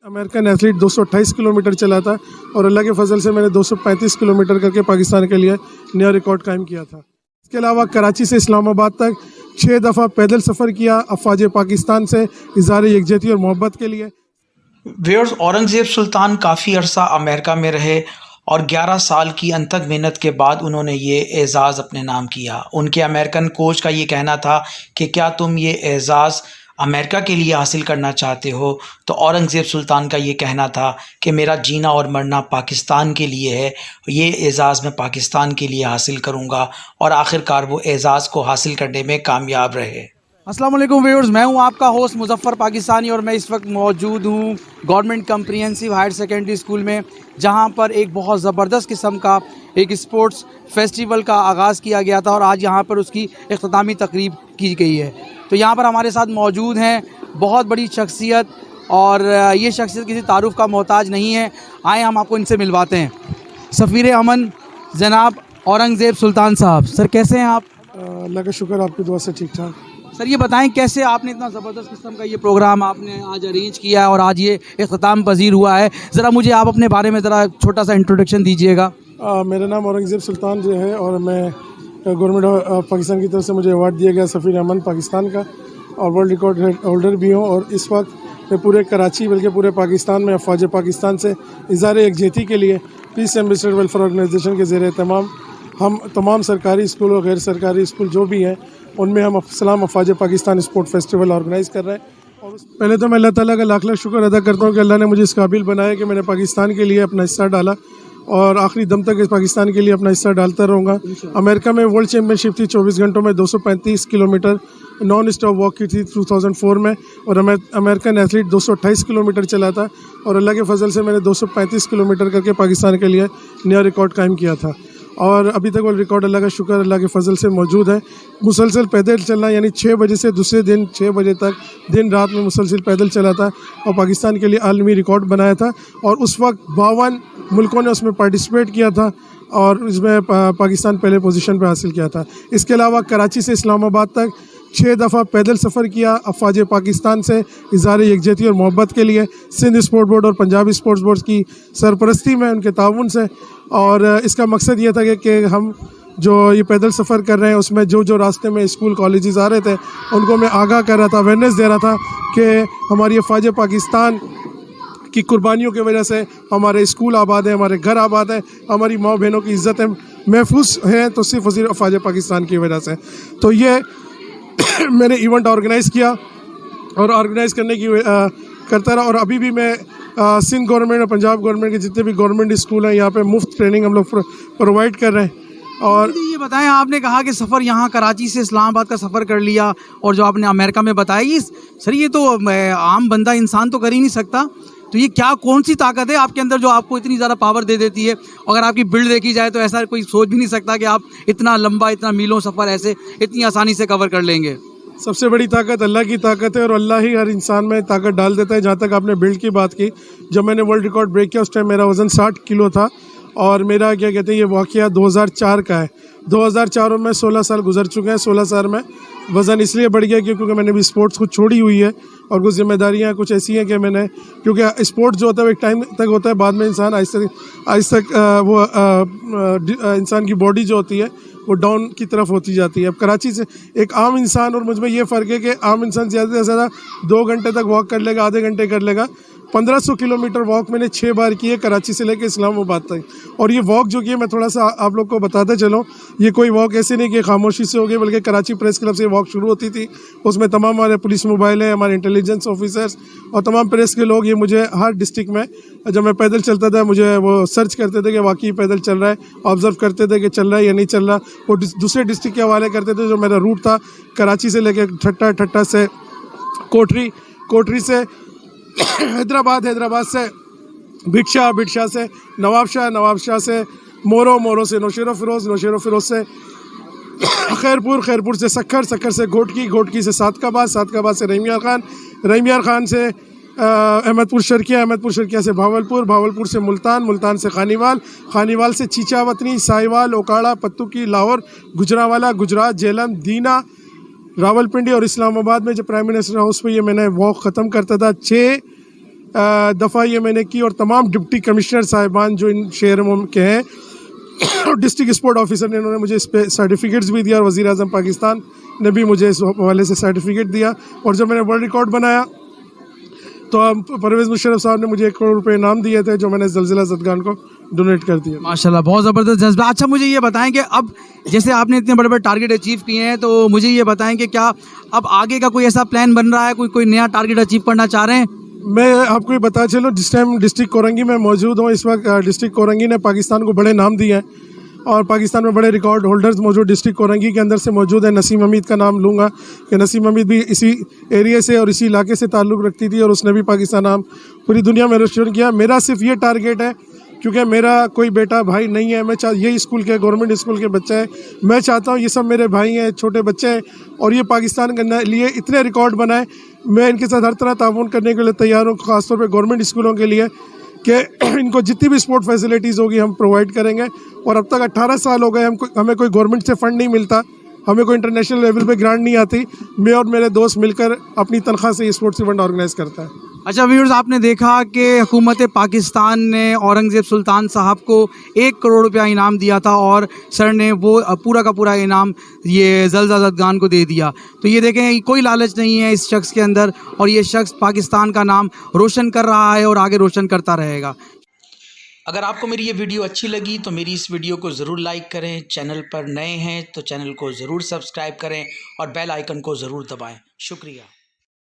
American athlete 228 kilometre चला था और अल्लाह के फजल से मैंने 235 किलोमीटर करके पाकिस्तान के लिए नया रिकॉर्ड कायम किया था। इसके अलावा कराची से इस्लामाबाद तक 6 दफ़ा पैदल सफ़र किया अफवाज पाकिस्तान से इज़हार यकजहती और मोहब्बत के लिए। व्यूअर्स, औरंगज़ेब सुल्तान काफ़ी अरसा अमेरिका में रहे और 11 साल की अनथक मेहनत के बाद उन्होंने ये एज़ाज़ अपने नाम किया। उनके अमेरिकन कोच का ये कहना था कि क्या तुम ये एज़ाज़ अमेरिका के लिए हासिल करना चाहते हो, तो औरंगज़ेब सुल्तान का ये कहना था कि मेरा जीना और मरना पाकिस्तान के लिए है, ये एज़ाज़ मैं पाकिस्तान के लिए हासिल करूँगा। और आखिरकार वो एज़ाज़ को हासिल करने में कामयाब रहे। अस्सलाम वालेकुम व्यूअर्स, मैं हूं आपका होस्ट मुजफ्फर पाकिस्तानी और मैं इस वक्त मौजूद हूं government comprehensive higher secondary school में, जहां पर एक बहुत ज़बरदस्त किस्म का एक स्पोर्ट्स फेस्टिवल का आगाज़ किया गया था और आज यहां पर उसकी इख्तितामी तकरीब की गई है। तो यहां पर हमारे साथ मौजूद हैं बहुत बड़ी शख्सियत और ये शख्सियत किसी तारुफ़ का मोहताज नहीं है। आए हम आपको इनसे मिलवाते हैं। सफ़ीर अमन जनाब औरंगज़ेब सुल्तान साहब, सर कैसे हैं आप? अल्लाह का शुक्र, आपकी दुआ से ठीक ठाक। सर ये बताएं कैसे आपने इतना ज़बरदस्त किस्म का ये प्रोग्राम आपने आज अरेंज किया है और आज ये इख्तिताम पजीर हुआ है। ज़रा मुझे आप अपने बारे में ज़रा छोटा सा इंट्रोडक्शन दीजिएगा। मेरा नाम औरंगज़ेब सुल्तान जो है और मैं गवर्नमेंट ऑफ पाकिस्तान की तरफ से मुझे अवार्ड दिया गया सफ़ीर अमन पाकिस्तान का और वर्ल्ड रिकॉर्ड होल्डर भी हूँ। और इस वक्त मैं पूरे कराची बल्कि पूरे पाकिस्तान में अफवाज पाकिस्तान से इज़हार यकजहती के लिए पीस एम्बेसडर वेलफेयर ऑर्गेनाइजेशन के ज़ेर तमाम हम तमाम सरकारी स्कूल और गैर सरकारी स्कूल जो भी हैं उनमें हम सलाम अफवाज पाकिस्तान स्पोर्ट फेस्टिवल ऑर्गेनाइज़ कर रहे हैं। और पहले तो मैं अल्लाह ताला का लाख लाख शुक्र अदा करता हूँ कि अल्लाह ने मुझे इस काबिल बनाया कि मैंने पाकिस्तान के लिए अपना हिस्सा डाला और आखिरी दम तक इस पाकिस्तान के लिए अपना हिस्सा डालता रहूँगा। अमेरिका में वर्ल्ड चैम्पियनशिप थी 24 घंटों में 235 किलोमीटर नॉन स्टॉप वॉक की थी 2004 में और अमेरिकन एथलीट 228 किलोमीटर चला था और अल्लाह के फजल से मैंने 235 किलोमीटर करके पाकिस्तान के लिए नया रिकॉर्ड कायम किया था। और अभी तक वो रिकॉर्ड अल्लाह का शुक्र अल्लाह के फजल से मौजूद है। मुसलसल पैदल चलना यानी 6 बजे से दूसरे दिन 6 बजे तक दिन रात में मुसलसल पैदल चला था और पाकिस्तान के लिए आलमी रिकॉर्ड बनाया था और उस वक्त 52 मुल्कों ने उसमें पार्टिसिपेट किया था और इसमें पाकिस्तान पहले पोजीशन पे हासिल किया था। इसके अलावा कराची से इस्लामाबाद तक 6 दफ़ा पैदल सफ़र किया अफवाज पाकिस्तान से इज़हार यकजहती और मोहब्बत के लिए, सिंध स्पोर्ट बोर्ड और पंजाब स्पोर्ट्स बोर्ड की सरपरस्ती में उनके ताउन से। और इसका मकसद ये था कि हम जो ये पैदल सफ़र कर रहे हैं उसमें जो रास्ते में स्कूल कॉलेजेस आ रहे थे उनको मैं आगाह कर रहा था, अवेयरनेस दे रहा था कि हमारी अफवाज पाकिस्तान की कुर्बानियों की वजह से हमारे स्कूल आबाद हैं, हमारे घर आबाद हैं, हमारी माँ बहनों की इज़्ज़त है महफूज है तो सिर्फ वज़ीर अफवाज पाकिस्तान की वजह से। तो ये मैंने इवेंट ऑर्गेनाइज़ किया और ऑर्गेनाइज़ करने की करता रहा और अभी भी मैं सिंध गवर्नमेंट और पंजाब गवर्नमेंट के जितने भी गवर्नमेंट स्कूल हैं यहाँ पे मुफ्त ट्रेनिंग हम लोग प्रोवाइड कर रहे हैं। और ये बताएं, आपने कहा कि सफ़र यहाँ कराची से इस्लामाबाद का सफ़र कर लिया और जो आपने अमेरिका में बताया ये सर ये तो आम बंदा इंसान तो कर ही नहीं सकता। तो ये क्या कौन सी ताकत है आपके अंदर जो आपको इतनी ज़्यादा पावर दे देती है? अगर आपकी बिल्ड देखी जाए तो ऐसा कोई सोच भी नहीं सकता कि आप इतना लंबा इतना मीलों सफ़र ऐसे इतनी आसानी से कवर कर लेंगे। सबसे बड़ी ताकत अल्लाह की ताकत है और अल्लाह ही हर इंसान में ताकत डाल देता है। जहाँ तक आपने बिल्ड की बात की, जब मैंने वर्ल्ड रिकॉर्ड ब्रेक किया उस टाइम मेरा वज़न 60 किलो था और मेरा क्या कहते हैं ये वाक़या 2004 का है। 2004 में 16 साल गुजर चुके हैं। 16 साल में वज़न इसलिए बढ़ गया क्योंकि मैंने भी स्पोर्ट्स को छोड़ी हुई है और कुछ जिम्मेदारियाँ कुछ ऐसी हैं कि मैंने, क्योंकि स्पोर्ट्स जो होता है वो एक टाइम तक होता है, बाद में इंसान आहिस्ता वो इंसान की बॉडी जो होती है वो डाउन की तरफ होती जाती है। अब कराची से एक आम इंसान और मुझ में ये फ़र्क है कि आम इंसान ज़्यादा से ज़्यादा 2 घंटे तक वॉक कर लेगा, आधे घंटे कर लेगा। 1500 किलोमीटर वॉक मैंने 6 बार की है कराची से लेकर इस्लामाबाद तक। और ये वॉक जो की है मैं थोड़ा सा आप लोग को बताते चलूँ, ये कोई वॉक ऐसे नहीं कि खामोशी से हो गई, बल्कि कराची प्रेस क्लब से वॉक शुरू होती थी। उसमें तमाम हमारे पुलिस मोबाइल है, हमारे इंटेलिजेंस ऑफिसर्स और तमाम प्रेस के लोग ये मुझे हर डिस्ट्रिक्ट में जब मैं पैदल चलता था मुझे वो सर्च करते थे कि वाकई पैदल चल रहा है, ऑब्ज़र्व करते थे कि चल रहा है या नहीं चल रहा। वो दूसरे डिस्ट्रिक्ट के हवाले करते थे। जो मेरा रूट था कराची से लेकर ठट्टा से कोटरी से हैदराबाद से भिक्षा से नवाबशाह से मोरो से नौशेरो फिरोज से खैरपुर से सखर से घोटकी से सादकाबाद से रहीमियार खान से अहमदपुर शर्किया से भावलपुर से मुल्तान से खानीवाल से चीचावतनी, साहिवाल, ओकाड़ा, पत्तुकी, लाहौर, गुजरावाला, गुजरात, जेलम, दीना, रावलपिंडी और इस्लामाबाद में जब प्राइम मिनिस्टर हाउस पे ये मैंने वॉक ख़त्म करता था 6 दफ़ा ये मैंने की, और तमाम डिप्टी कमिश्नर साहिबान जो इन शहरों के हैं डिस्ट्रिक्ट स्पोर्ट ऑफिसर ने, इन्होंने मुझे इस पर सर्टिफिकेट्स भी दिया, और वज़ीर आज़म पाकिस्तान ने भी मुझे इस हवाले से सर्टिफिकेट दिया। और जब मैंने वर्ल्ड रिकॉर्ड बनाया तो परवेज़ मुशर्रफ साहब ने मुझे 1 करोड़ रुपए इनाम दिए थे, जो मैंने ज़लज़ला ज़दगान को डोनेट कर दिया। माशाल्लाह, बहुत ज़बरदस्त जज्बा। अच्छा, मुझे ये बताएं कि अब जैसे आपने इतने बड़े बड़े टारगेट अचीव किए हैं, तो मुझे ये बताएं कि क्या अब आगे का कोई ऐसा प्लान बन रहा है, कोई नया टारगेट अचीव करना चाह रहे हैं? मैं आपको ये बता चलूँ, जिस टाइम डिस्ट्रिक्ट कोरंगी में मौजूद हूँ इस वक्त, डिस्ट्रिक्ट कोरंगी ने पाकिस्तान को बड़े नाम दिए हैं, और पाकिस्तान में बड़े रिकॉर्ड होल्डर्स मौजूद डिस्ट्रिक्ट कोरंगी के अंदर से मौजूद है। नसीम हमीद का नाम लूँगा कि नसीम हमीद भी इसी एरिया से और इसी इलाके से ताल्लुक़ रखती थी, और उसने भी पाकिस्तान नाम पूरी दुनिया में रोशन किया। मेरा सिर्फ ये टारगेट है, क्योंकि मेरा कोई बेटा भाई नहीं है, मैं यही स्कूल के गवर्नमेंट स्कूल के बच्चे हैं, मैं चाहता हूँ ये सब मेरे भाई हैं, छोटे बच्चे हैं, और ये पाकिस्तान के लिए इतने रिकॉर्ड बनाए। मैं इनके साथ हर तरह ताउन करने के लिए तैयार हूँ, ख़ासतौर पर गवर्नमेंट स्कूलों के लिए, कि इनको जितनी भी स्पोर्ट फैसिलिटीज़ होगी हम प्रोवाइड करेंगे। और अब तक 18 साल हो गए हमें कोई गवर्नमेंट से फ़ंड नहीं मिलता, हमें कोई इंटरनेशनल लेवल पे ग्रांट नहीं आती। मैं और मेरे दोस्त मिलकर अपनी तनख्वाह से ये स्पोर्ट्स इवेंट ऑर्गेनाइज़ करता है। अच्छा व्यूअर्स, आपने देखा कि हुकूमत पाकिस्तान ने औरंगज़ेब सुल्तान साहब को 1 करोड़ रुपया इनाम दिया था, और सर ने वो पूरा का पूरा इनाम ये ज़लज़ला ज़दगान को दे दिया। तो ये देखें, कोई लालच नहीं है इस शख्स के अंदर, और ये शख्स पाकिस्तान का नाम रोशन कर रहा है और आगे रोशन करता रहेगा। अगर आपको मेरी ये वीडियो अच्छी लगी तो मेरी इस वीडियो को ज़रूर लाइक करें, चैनल पर नए हैं तो चैनल को ज़रूर सब्सक्राइब करें, और बेल आइकन को ज़रूर दबाएं। शुक्रिया।